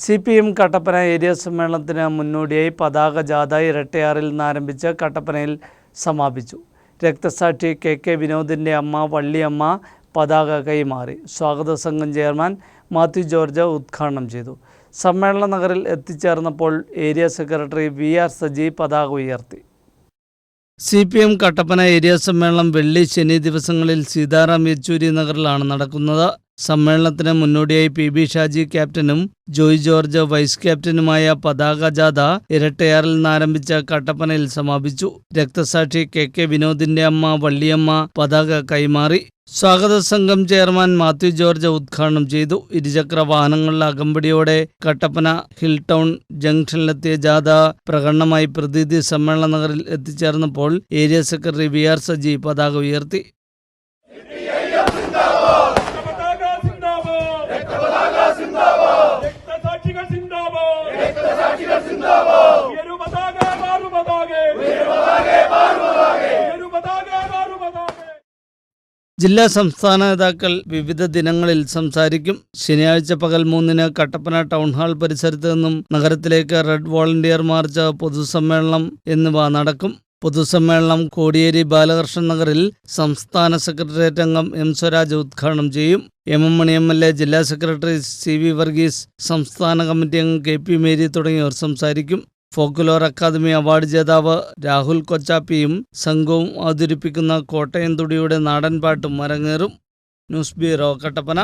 CPM Kattappana area സമ്മേളനത്തിന് മുന്നോടിയായി പതാക ജാഥ ഇരട്ടയാറിൽ നിന്ന് ആരംഭിച്ച് കട്ടപ്പനയിൽ സമാപിച്ചു. രക്തസാക്ഷി KK വിനോദിൻ്റെ അമ്മ വള്ളിയമ്മ പതാക കൈമാറി. സ്വാഗത സംഘം ചെയർമാൻ മാത്യു ജോർജ് ഉദ്ഘാടനം ചെയ്തു. സമ്മേളന നഗറിൽ എത്തിച്ചേർന്നപ്പോൾ ഏരിയ സെക്രട്ടറി VR സജി പതാക ഉയർത്തി. CPM കട്ടപ്പന ഏരിയ സമ്മേളനം വെള്ളി ശനി ദിവസങ്ങളിൽ സീതാറാം യെച്ചൂരി നഗറിലാണ് നടക്കുന്നത്. സമ്മേളനത്തിന് മുന്നോടിയായി PB ഷാജി ക്യാപ്റ്റനും ജോയ് ജോർജ് വൈസ് ക്യാപ്റ്റനുമായ പതാക ജാഥ ഇരട്ടയാറിൽ നിന്ന് ആരംഭിച്ച കട്ടപ്പനയിൽ സമാപിച്ചു. രക്തസാക്ഷി KK വിനോദിന്റെ അമ്മ വള്ളിയമ്മ പതാക കൈമാറി. സ്വാഗത സംഘം ചെയർമാൻ മാത്യു ജോർജ് ഉദ്ഘാടനം ചെയ്തു. ഇരുചക്ര വാഹനങ്ങളുടെ അകമ്പടിയോടെ കട്ടപ്പന ഹിൽ ടൗൺ ജംഗ്ഷനിലെത്തിയ ജാഥ പ്രകടനമായി പ്രതിനിധി സമ്മേളന നഗറിൽ എത്തിച്ചേർന്നപ്പോൾ ഏരിയ സെക്രട്ടറി VR സജി പതാക ഉയർത്തി. ജില്ലാ സംസ്ഥാന നേതാക്കൾ വിവിധ ദിനങ്ങളിൽ സംസാരിക്കും. ശനിയാഴ്ച പകൽ 3-ന് കട്ടപ്പന ടൗൺ ഹാൾ പരിസരത്ത് നിന്നും നഗരത്തിലേക്ക് റെഡ് വോളണ്ടിയർ മാർച്ച്, പൊതുസമ്മേളനം എന്നിവ നടക്കും. പൊതുസമ്മേളനം കോടിയേരി ബാലകൃഷ്ണൻ നഗറിൽ സംസ്ഥാന സെക്രട്ടേറിയറ്റ് അംഗം M സ്വരാജ് ഉദ്ഘാടനം ചെയ്യും. MM മണി MLA, ജില്ലാ സെക്രട്ടറി CV വർഗീസ്, സംസ്ഥാന കമ്മിറ്റി അംഗം KP മേരി തുടങ്ങിയവർ സംസാരിക്കും. ഫോക്ലോർ അക്കാദമി അവാർഡ് ജേതാവ് രാഹുൽ കൊച്ചാപ്പിയും സംഘവും അവതരിപ്പിക്കുന്ന കോട്ടയം തുടിയുടെ നാടൻ പാട്ടും അരങ്ങേറും. News bureau, Kattappana.